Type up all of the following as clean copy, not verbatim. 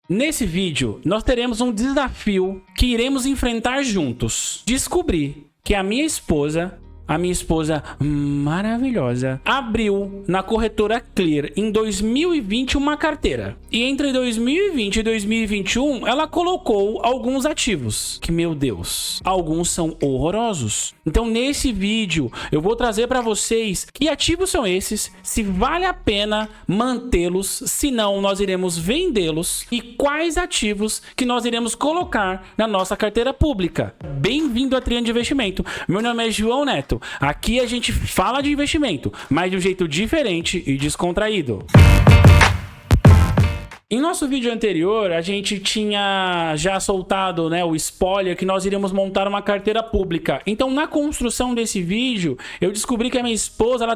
Nesse vídeo, nós teremos um desafio que iremos enfrentar juntos. Descobrir que a minha esposa maravilhosa, abriu na corretora Clear em 2020 uma carteira. E entre 2020 e 2021, ela colocou alguns ativos. Que, meu Deus, alguns são horrorosos. Então, nesse vídeo, eu vou trazer para vocês que ativos são esses, se vale a pena mantê-los, se não, nós iremos vendê-los e quais ativos que nós iremos colocar na nossa carteira pública. Bem-vindo à Triângulo de Investimento. Meu nome é João Neto. Aqui a gente fala de investimento, mas de um jeito diferente e descontraído. Em nosso vídeo anterior, a gente tinha já soltado, né, o spoiler que nós iríamos montar uma carteira pública. Então, na construção desse vídeo, eu descobri que a minha esposa ela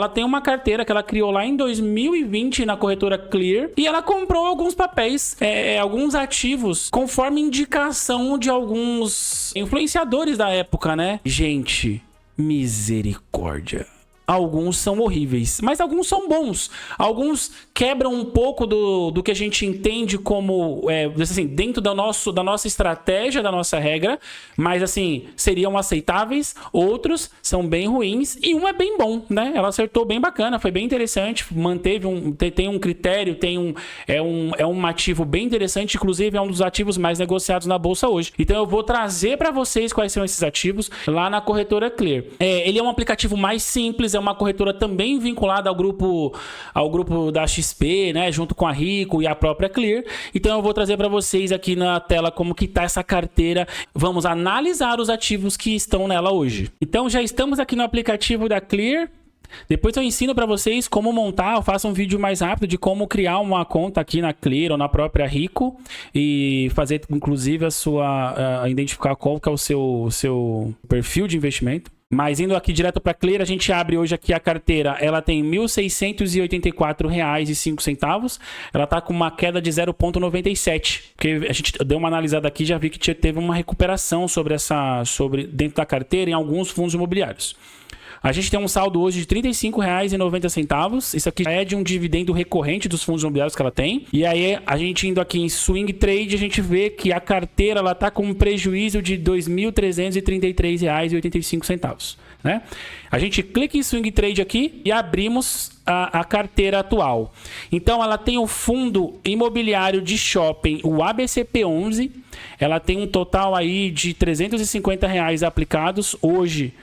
tem uma carteira que ela criou lá em 2020 na corretora Clear e ela comprou alguns papéis, alguns ativos, conforme indicação de alguns influenciadores da época, né? Gente, misericórdia. Alguns são horríveis, mas alguns são bons. Alguns quebram um pouco do que a gente entende como, assim, dentro da nossa estratégia, da nossa regra, mas assim, seriam aceitáveis. Outros são bem ruins e um é bem bom, né? Ela acertou bem bacana, foi bem interessante, tem um critério, é um ativo bem interessante, inclusive é um dos ativos mais negociados na bolsa hoje. Então eu vou trazer para vocês quais são esses ativos lá na corretora Clear. Ele é um aplicativo mais simples, é uma corretora também vinculada ao grupo da XP, né, junto com a Rico e a própria Clear. Então eu vou trazer para vocês aqui na tela como que tá essa carteira. Vamos analisar os ativos que estão nela hoje. Então já estamos aqui no aplicativo da Clear. Depois eu ensino para vocês como montar, eu faço um vídeo mais rápido de como criar uma conta aqui na Clear ou na própria Rico e fazer inclusive identificar qual que é o seu perfil de investimento. Mas indo aqui direto para Clear, a gente abre hoje aqui a carteira, ela tem R$ 1.684,05. Ela tá com uma queda de 0,97, porque a gente deu uma analisada aqui e já vi que teve uma recuperação sobre dentro da carteira em alguns fundos imobiliários. A gente tem um saldo hoje de R$ 35,90. Isso aqui é de um dividendo recorrente dos fundos imobiliários que ela tem. E aí, a gente indo aqui em Swing Trade, a gente vê que a carteira ela tá com um prejuízo de R$ 2.333,85. Né? A gente clica em Swing Trade aqui e abrimos a carteira atual. Então, ela tem o fundo imobiliário de shopping, o ABCP11. Ela tem um total aí de R$ 350 aplicados. Hoje,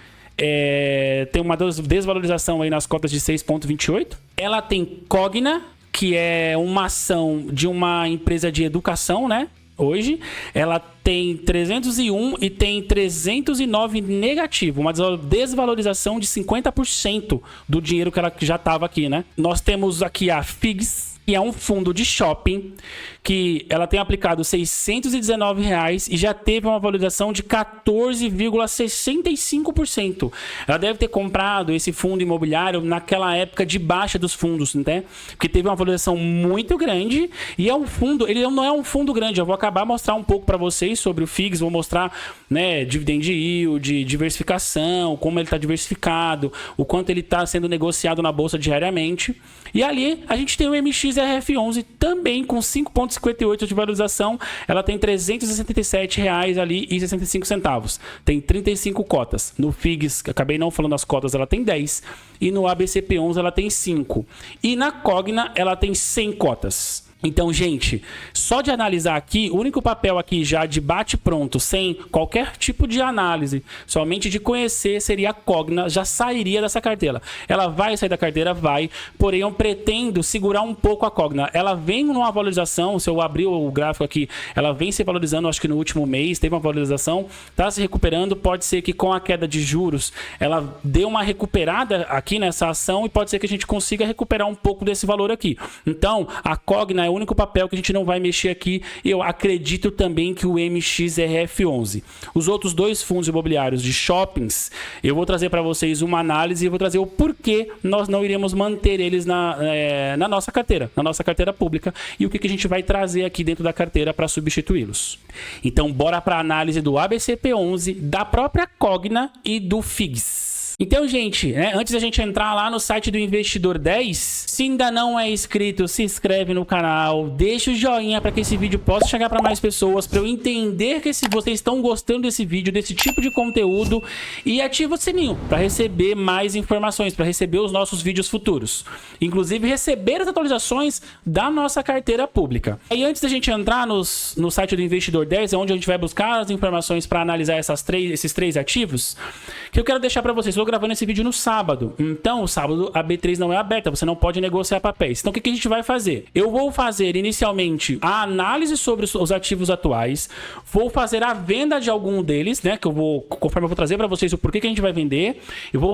tem uma desvalorização aí nas cotas de 6,28. Ela tem Cogna, que é uma ação de uma empresa de educação, né? Hoje ela tem 301 e tem 309 negativo, uma desvalorização de 50% do dinheiro que ela já estava aqui, né? Nós temos aqui a FIGS, que é um fundo de shopping, que ela tem aplicado R$ 619 e já teve uma valorização de 14,65%. Ela deve ter comprado esse fundo imobiliário naquela época de baixa dos fundos, né? Porque teve uma valorização muito grande e é um fundo, ele não é um fundo grande. Eu vou acabar mostrar um pouco para vocês sobre o FIGS, vou mostrar, né, dividend yield, diversificação, como ele está diversificado, o quanto ele está sendo negociado na bolsa diariamente. E ali a gente tem o MXRF11 também com 5,58 de valorização. Ela tem R$ 367,65. Tem 35 cotas. No FIGS, acabei não falando as cotas, ela tem 10. E no ABCP11 ela tem 5. E na Cogna ela tem 100 cotas. Então, gente, só de analisar aqui, o único papel aqui já de bate-pronto, sem qualquer tipo de análise, somente de conhecer, seria a Cogna, já sairia dessa carteira. Ela vai sair da carteira? Vai, porém eu pretendo segurar um pouco a Cogna. Ela vem numa valorização, se eu abrir o gráfico aqui, ela vem se valorizando, acho que no último mês teve uma valorização, está se recuperando, pode ser que com a queda de juros, ela dê uma recuperada aqui nessa ação e pode ser que a gente consiga recuperar um pouco desse valor aqui. Então, a Cogna é o único papel que a gente não vai mexer aqui. Eu acredito também que o MXRF11. Os outros dois fundos imobiliários de shoppings, eu vou trazer para vocês uma análise e vou trazer o porquê nós não iremos manter eles na nossa carteira pública e o que a gente vai trazer aqui dentro da carteira para substituí-los. Então, bora para a análise do ABCP11, da própria Cogna e do FIGS. Então, gente, né, antes da gente entrar lá no site do Investidor 10, se ainda não é inscrito, se inscreve no canal, deixa o joinha para que esse vídeo possa chegar para mais pessoas, para eu entender que vocês estão gostando desse vídeo, desse tipo de conteúdo, e ativa o sininho para receber mais informações, para receber os nossos vídeos futuros. Inclusive, receber as atualizações da nossa carteira pública. E antes da gente entrar no site do Investidor 10, é onde a gente vai buscar as informações para analisar esses três ativos, que eu quero deixar para vocês. Estou gravando esse vídeo no sábado, então o sábado a B3 não é aberta, você não pode negociar papéis. Então o que a gente vai fazer? Eu vou fazer inicialmente a análise sobre os ativos atuais, vou fazer a venda de algum deles, né, que conforme eu vou trazer para vocês o porquê que a gente vai vender,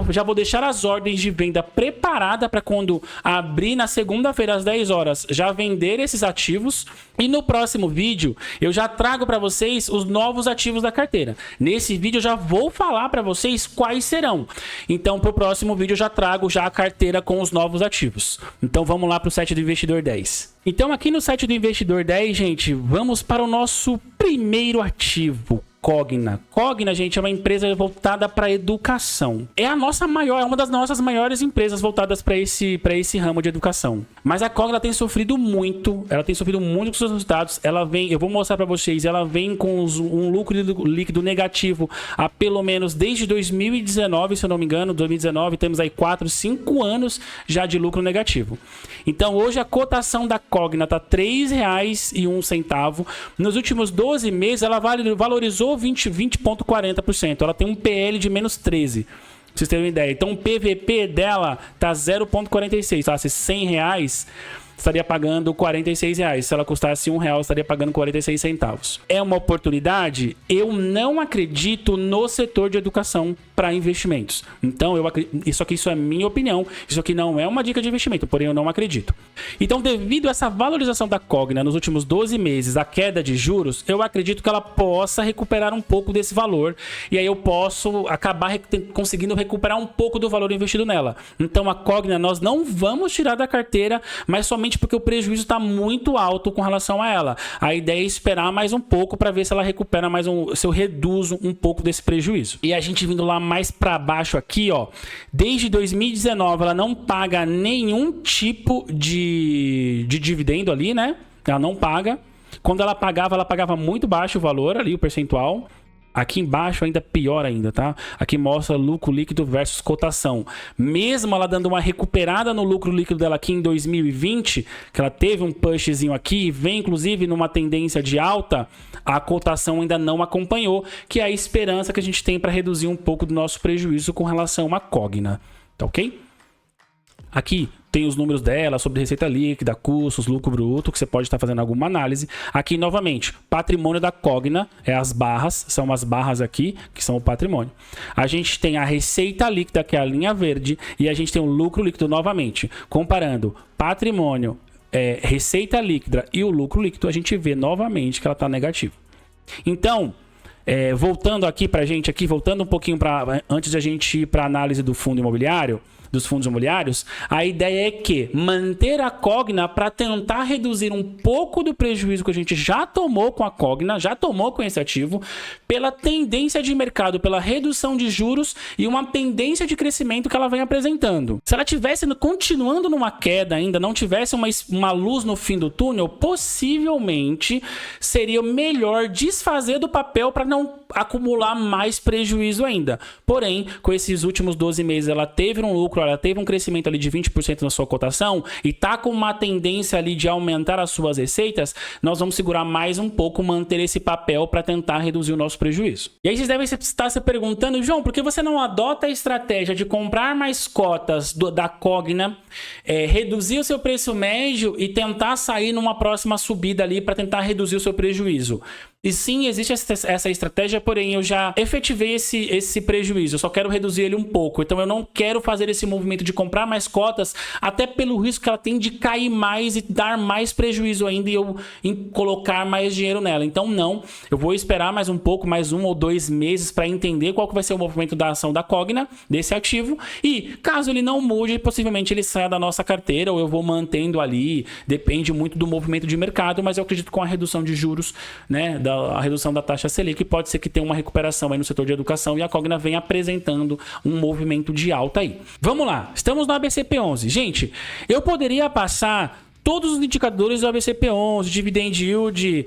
já vou deixar as ordens de venda preparadas para quando abrir na segunda-feira às 10 horas já vender esses ativos, e no próximo vídeo eu já trago para vocês os novos ativos da carteira. Nesse vídeo eu já vou falar para vocês quais serão. Então, para o próximo vídeo eu já trago a carteira com os novos ativos. Então, vamos lá para o site do Investidor 10. Então, aqui no site do Investidor 10, gente, vamos para o nosso primeiro ativo, Cogna. Cogna, gente, é uma empresa voltada para educação. É uma das nossas maiores empresas voltadas para esse ramo de educação. Mas a Cogna tem sofrido muito, com os seus resultados. Eu vou mostrar para vocês, ela vem com um lucro líquido negativo há pelo menos desde 2019, se eu não me engano, 2019, temos aí 5 anos já de lucro negativo. Então, hoje a cotação da Cogna está R$ 3,01. Nos últimos 12 meses, ela valorizou 20,40%. Ela tem um PL de menos 13. Pra vocês terem uma ideia. Então o PVP dela tá 0,46. Tá? Se R$100, estaria pagando R$46. Se ela custasse R$1, estaria pagando 46 centavos. É uma oportunidade? Eu não acredito no setor de educação para investimentos. Então, isso é minha opinião. Isso aqui não é uma dica de investimento, porém eu não acredito. Então, devido a essa valorização da Cogna nos últimos 12 meses, a queda de juros, eu acredito que ela possa recuperar um pouco desse valor. E aí eu posso acabar conseguindo recuperar um pouco do valor investido nela. Então, a Cogna nós não vamos tirar da carteira, mas somente porque o prejuízo está muito alto com relação a ela. A ideia é esperar mais um pouco para ver se ela recupera se eu reduzo um pouco desse prejuízo. E a gente vindo lá mais para baixo aqui, ó, desde 2019 ela não paga nenhum tipo de dividendo ali, né? Ela não paga. Quando ela pagava muito baixo o valor ali, o percentual. Aqui embaixo ainda pior ainda, tá? Aqui mostra lucro líquido versus cotação. Mesmo ela dando uma recuperada no lucro líquido dela aqui em 2020, que ela teve um pushzinho aqui, vem inclusive numa tendência de alta, a cotação ainda não acompanhou, que é a esperança que a gente tem para reduzir um pouco do nosso prejuízo com relação à Cogna, tá ok? Aqui tem os números dela sobre receita líquida, custos, lucro bruto, que você pode estar fazendo alguma análise. Aqui, novamente, patrimônio da Cogna, as barras, são as barras aqui, que são o patrimônio. A gente tem a receita líquida, que é a linha verde, e a gente tem o lucro líquido novamente. Comparando patrimônio, receita líquida e o lucro líquido, a gente vê novamente que ela está negativa. Então, voltando aqui pra gente, voltando um pouquinho antes de a gente ir para a análise do fundo imobiliário, dos fundos imobiliários, a ideia é que manter a Cogna para tentar reduzir um pouco do prejuízo que a gente já tomou com a Cogna, já tomou com esse ativo, pela tendência de mercado, pela redução de juros e uma tendência de crescimento que ela vem apresentando. Se ela tivesse continuando numa queda ainda, não tivesse uma luz no fim do túnel, possivelmente seria melhor desfazer do papel para não acumular mais prejuízo ainda. Porém, com esses últimos 12 meses, ela teve um lucro, ela teve um crescimento ali de 20% na sua cotação e tá com uma tendência ali de aumentar as suas receitas, nós vamos segurar mais um pouco, manter esse papel para tentar reduzir o nosso prejuízo. E aí vocês devem estar se perguntando, João, por que você não adota a estratégia de comprar mais cotas da Cogna, reduzir o seu preço médio e tentar sair numa próxima subida ali para tentar reduzir o seu prejuízo? E sim, existe essa estratégia, porém eu já efetivei esse prejuízo, eu só quero reduzir ele um pouco. Então eu não quero fazer esse movimento de comprar mais cotas, até pelo risco que ela tem de cair mais e dar mais prejuízo ainda e eu colocar mais dinheiro nela. Então não, eu vou esperar mais um pouco, mais 1 ou 2 meses para entender qual que vai ser o movimento da ação da Cogna, desse ativo. E caso ele não mude, possivelmente ele saia da nossa carteira ou eu vou mantendo ali, depende muito do movimento de mercado, mas eu acredito que com a redução de juros, né, a redução da taxa Selic, pode ser que tenha uma recuperação aí no setor de educação e a Cogna vem apresentando um movimento de alta aí. Vamos lá, estamos no ABCP11. Gente, eu poderia passar todos os indicadores do ABCP11, dividend yield,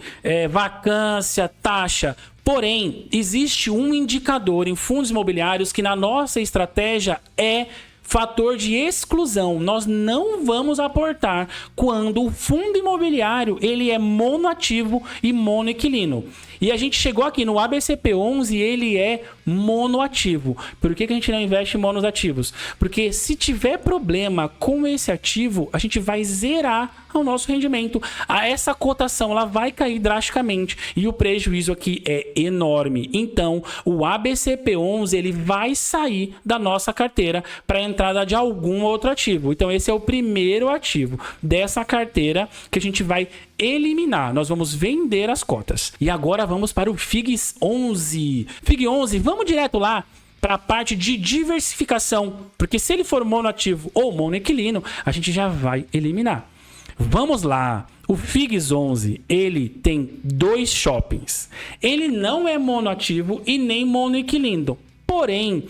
vacância, taxa. Porém, existe um indicador em fundos imobiliários que na nossa estratégia é fator de exclusão. Nós não vamos aportar quando o fundo imobiliário ele é monoativo e monoinquilino. E a gente chegou aqui no ABCP11, ele é monoativo. Por que a gente não investe em monoativos? Porque se tiver problema com esse ativo, a gente vai zerar o nosso rendimento. Essa cotação ela vai cair drasticamente e o prejuízo aqui é enorme. Então, o ABCP11 ele vai sair da nossa carteira para a entrada de algum outro ativo. Então, esse é o primeiro ativo dessa carteira que a gente vai eliminar. Nós vamos vender as cotas. E agora vamos para o FIGS 11. FIG 11, vamos direto lá para a parte de diversificação, porque se ele for monoativo ou monoinquilino, a gente já vai eliminar. Vamos lá. O FIGS 11, ele tem 2 shoppings. Ele não é monoativo e nem monoinquilino. Porém,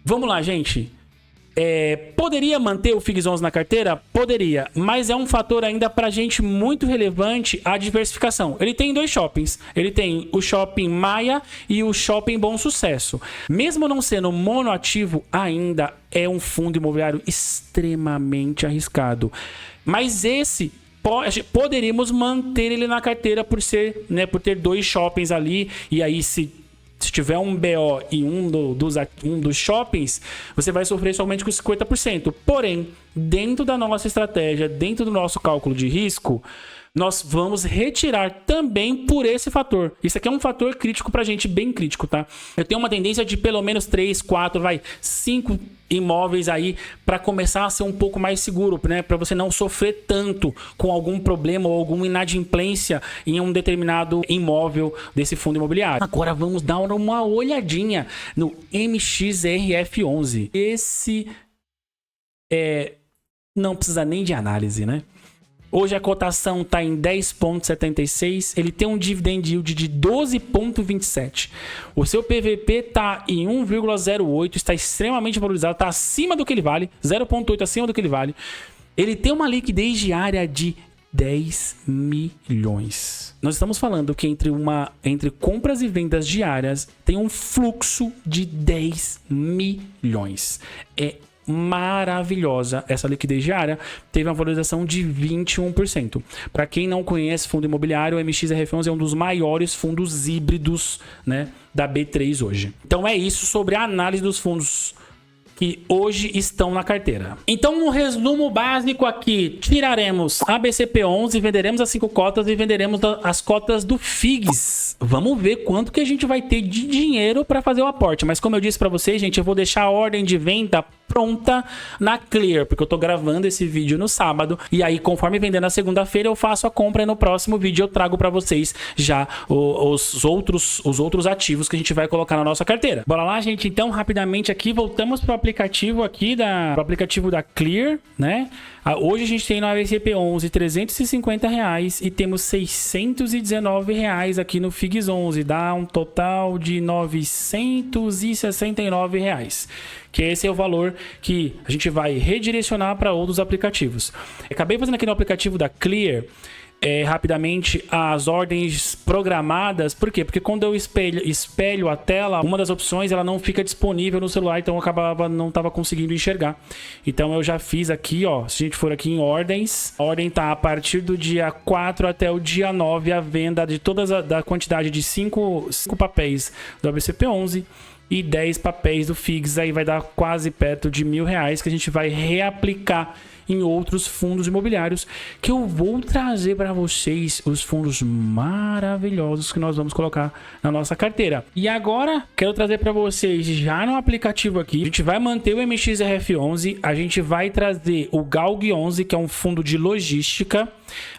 vamos lá, gente. Poderia manter o FIGS 11 na carteira? Poderia, mas é um fator ainda pra gente muito relevante a diversificação. Ele tem 2 shoppings, ele tem o Shopping Maia e o Shopping Bom Sucesso. Mesmo não sendo monoativo, ainda é um fundo imobiliário extremamente arriscado. Mas esse poderíamos manter ele na carteira por ser, né, por ter 2 shoppings ali, e aí se tiver um BO em um dos shoppings, você vai sofrer somente com 50%. Porém, dentro da nossa estratégia, dentro do nosso cálculo de risco, nós vamos retirar também por esse fator. Isso aqui é um fator crítico pra gente, bem crítico, tá? Eu tenho uma tendência de pelo menos 3, 4, 5 imóveis aí para começar a ser um pouco mais seguro, né? Para você não sofrer tanto com algum problema ou alguma inadimplência em um determinado imóvel desse fundo imobiliário. Agora vamos dar uma olhadinha no MXRF11. Esse não precisa nem de análise, né? Hoje a cotação está em 10,76. Ele tem um dividend yield de 12,27. O seu PVP está em 1,08. Está extremamente valorizado. Está acima do que ele vale. 0,8 acima do que ele vale. Ele tem uma liquidez diária de 10 milhões. Nós estamos falando que entre compras e vendas diárias tem um fluxo de 10 milhões. É maravilhosa essa liquidez diária, teve uma valorização de 21%. Para quem não conhece fundo imobiliário, o MXRF11 é um dos maiores fundos híbridos, né, da B3 hoje. Então é isso sobre a análise dos fundos que hoje estão na carteira. Então, no resumo básico aqui, tiraremos a BCP11, venderemos as 5 cotas e venderemos as cotas do FIGS. Vamos ver quanto que a gente vai ter de dinheiro para fazer o aporte. Mas como eu disse para vocês, gente, eu vou deixar a ordem de venda pronta na Clear, porque eu tô gravando esse vídeo no sábado, e aí conforme vender na segunda-feira eu faço a compra e no próximo vídeo eu trago para vocês já os outros ativos que a gente vai colocar na nossa carteira. Bora lá, gente, então rapidamente aqui, voltamos pro aplicativo aqui da Clear, né? Hoje a gente tem no ABCP11 R$350 e temos R$619 aqui no FIGS 11, dá um total de R$969, que esse é o valor que a gente vai redirecionar para outros aplicativos. Acabei fazendo aqui no aplicativo da Clear rapidamente as ordens programadas. Por quê? Porque quando eu espelho a tela, uma das opções ela não fica disponível no celular, então eu não estava conseguindo enxergar. Então eu já fiz aqui, ó, se a gente for aqui em ordens, a ordem tá a partir do dia 4 até o dia 9 a venda de da quantidade de 5 papéis do ABCP11 e 10 papéis do FIGS, aí vai dar quase perto de R$1.000 que a gente vai reaplicar em outros fundos imobiliários, que eu vou trazer para vocês os fundos maravilhosos que nós vamos colocar na nossa carteira. E agora, quero trazer para vocês já no aplicativo aqui, a gente vai manter o MXRF11, a gente vai trazer o GALG11, que é um fundo de logística,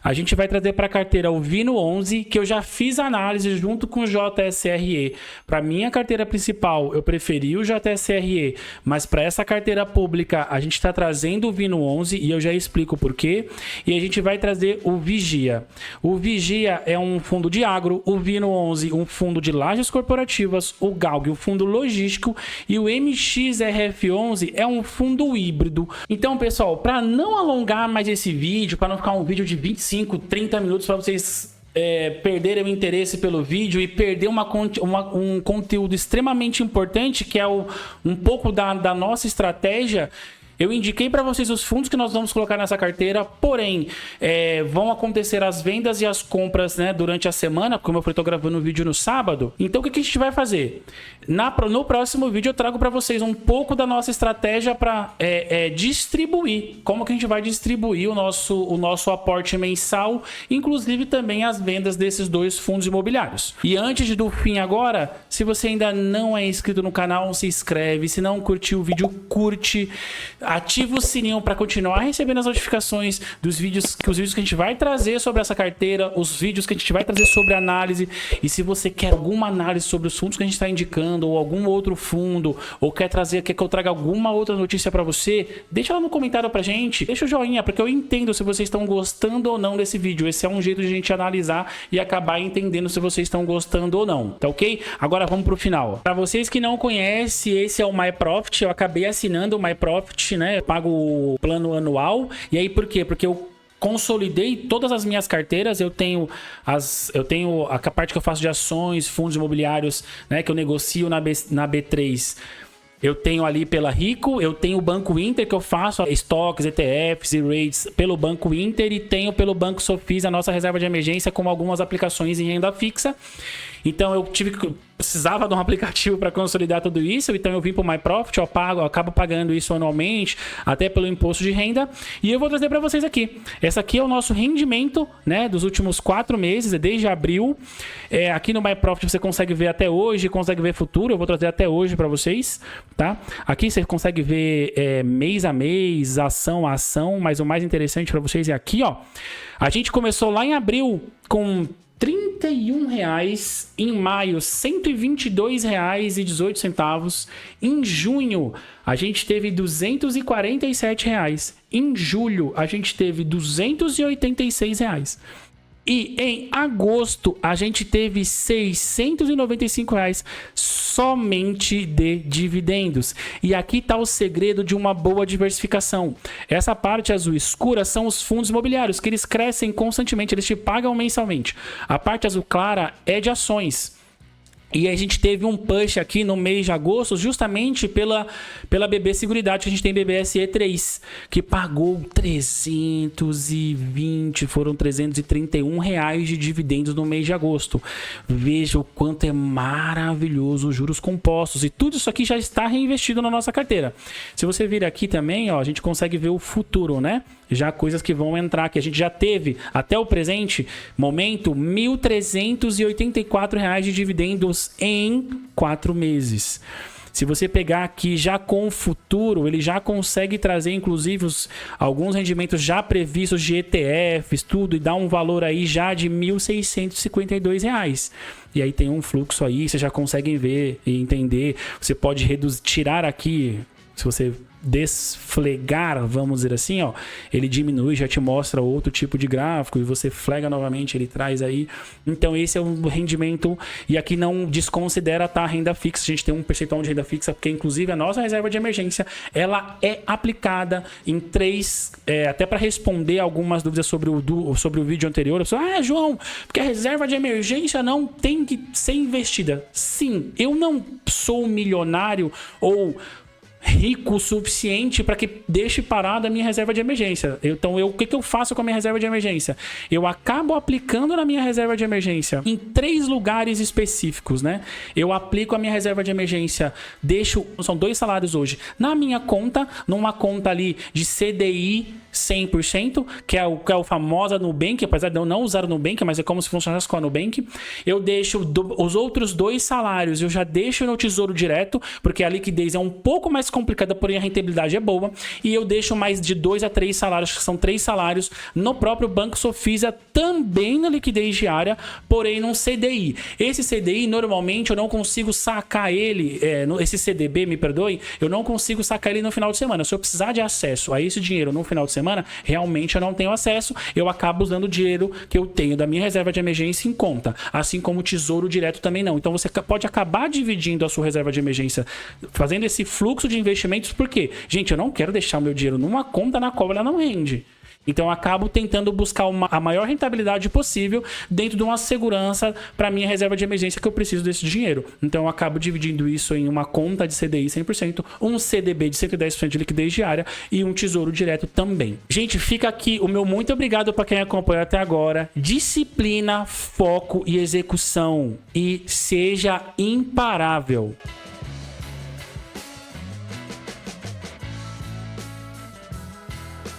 a gente vai trazer para a carteira o VINO11, que eu já fiz análise junto com o JSRE. Para minha carteira principal, eu preferi o JSRE, mas para essa carteira pública, a gente está trazendo o VINO11. F11 e eu já explico por quê. E a gente vai trazer o Vigia. O Vigia é um fundo de agro, o Vino 11 um fundo de lajes corporativas, o Galg um fundo logístico e o MXRF11 é um fundo híbrido. Então, pessoal, para não alongar mais esse vídeo, para não ficar um vídeo de 25, 30 minutos para vocês perderem o interesse pelo vídeo e perder um conteúdo extremamente importante, que é um pouco da nossa estratégia, eu indiquei para vocês os fundos que nós vamos colocar nessa carteira, porém, vão acontecer as vendas e as compras, né, durante a semana, como eu estou gravando o vídeo no sábado. Então, o que a gente vai fazer? No próximo vídeo eu trago para vocês um pouco da nossa estratégia para distribuir, como que a gente vai distribuir o nosso aporte mensal, inclusive também as vendas desses dois fundos imobiliários. E antes do fim agora, se você ainda não é inscrito no canal, se inscreve, se não curtiu o vídeo, curte, ativa o sininho para continuar recebendo as notificações dos vídeos, os vídeos que a gente vai trazer sobre essa carteira, os vídeos que a gente vai trazer sobre análise. E se você quer alguma análise sobre os fundos que a gente está indicando, ou algum outro fundo, ou quer que eu traga alguma outra notícia para você, deixa lá no comentário pra gente, deixa o joinha, porque eu entendo se vocês estão gostando ou não desse vídeo. Esse é um jeito de a gente analisar e acabar entendendo se vocês estão gostando ou não, tá ok? Agora vamos pro final. Para vocês que não conhecem, esse é o MyProfit. Eu acabei assinando o MyProfit, né? Eu pago o plano anual. E aí por quê? Porque eu consolidei todas as minhas carteiras. Eu tenho a parte que eu faço de ações, fundos imobiliários, né, que eu negocio na B3. Eu tenho ali pela Rico, eu tenho o Banco Inter, que eu faço estoques, ETFs e rates pelo Banco Inter, e tenho pelo Banco Sofis a nossa reserva de emergência com algumas aplicações em renda fixa. Então eu precisava de um aplicativo para consolidar tudo isso, então eu vim para o MyProfit, eu acabo pagando isso anualmente, até pelo imposto de renda, e eu vou trazer para vocês aqui. Essa aqui é o nosso rendimento, né, dos últimos 4 meses, desde abril. Aqui no MyProfit você consegue ver até hoje, consegue ver futuro, eu vou trazer até hoje para vocês, tá? Aqui você consegue ver mês a mês, ação a ação, mas o mais interessante para vocês é aqui, ó. A gente começou lá em abril com R$31, em maio R$122,18, em junho a gente teve R$247, em julho a gente teve R$286 e em agosto a gente teve R$695 somente de dividendos. E aqui está o segredo de uma boa diversificação. Essa parte azul escura são os fundos imobiliários, que eles crescem constantemente, eles te pagam mensalmente. A parte azul clara é de ações. E a gente teve um push aqui no mês de agosto, justamente pela BB Seguridade, que a gente tem BBSE 3, que pagou 320, foram R$331 de dividendos no mês de agosto. Veja o quanto é maravilhoso os juros compostos. E tudo isso aqui já está reinvestido na nossa carteira. Se você vir aqui também, ó, a gente consegue ver o futuro, né? Já coisas que vão entrar, que a gente já teve até o presente momento, R$1.384 de dividendos em 4 meses. Se você pegar aqui já com o futuro, ele já consegue trazer inclusive alguns rendimentos já previstos de ETFs, tudo, e dá um valor aí já de R$1.652. E aí tem um fluxo aí, vocês já conseguem ver e entender. Você pode tirar aqui, se você desflegar, vamos dizer assim, ó, ele diminui, já te mostra outro tipo de gráfico, e você flega novamente, ele traz aí. Então esse é o rendimento, e aqui não desconsidera, tá, a renda fixa. A gente tem um percentual de renda fixa, porque inclusive a nossa reserva de emergência, ela é aplicada em 3, até para responder algumas dúvidas sobre o vídeo anterior. Eu falei, João, porque a reserva de emergência não tem que ser investida. Sim, eu não sou milionário ou rico o suficiente para que deixe parada a minha reserva de emergência. Então, o que eu faço com a minha reserva de emergência? Eu acabo aplicando na minha reserva de emergência em 3 lugares específicos, né? Eu aplico a minha reserva de emergência, são 2 salários hoje, na minha conta, numa conta ali de CDI 100%, que é o famosa Nubank, apesar de eu não usar o Nubank, mas é como se funcionasse com a Nubank. Eu deixo os outros 2 salários, eu já deixo no Tesouro Direto, porque a liquidez é um pouco mais complicada, porém a rentabilidade é boa. E eu deixo mais de 2 a 3 salários, que são 3 salários, no próprio Banco Sofisa, também na liquidez diária, porém num CDI. Esse CDI, normalmente, eu não consigo sacar ele, esse CDB, me perdoe, eu não consigo sacar ele no final de semana. Se eu precisar de acesso a esse dinheiro no final de semana, semana, realmente eu não tenho acesso, eu acabo usando o dinheiro que eu tenho da minha reserva de emergência em conta, assim como o Tesouro Direto também não. Então você pode acabar dividindo a sua reserva de emergência, fazendo esse fluxo de investimentos, porque, gente, eu não quero deixar o meu dinheiro numa conta na qual ela não rende. Então eu acabo tentando buscar a maior rentabilidade possível dentro de uma segurança para minha reserva de emergência que eu preciso desse dinheiro. Então eu acabo dividindo isso em uma conta de CDI 100%, um CDB de 110% de liquidez diária e um Tesouro Direto também. Gente, fica aqui o meu muito obrigado para quem acompanhou até agora. Disciplina, foco e execução. E seja imparável.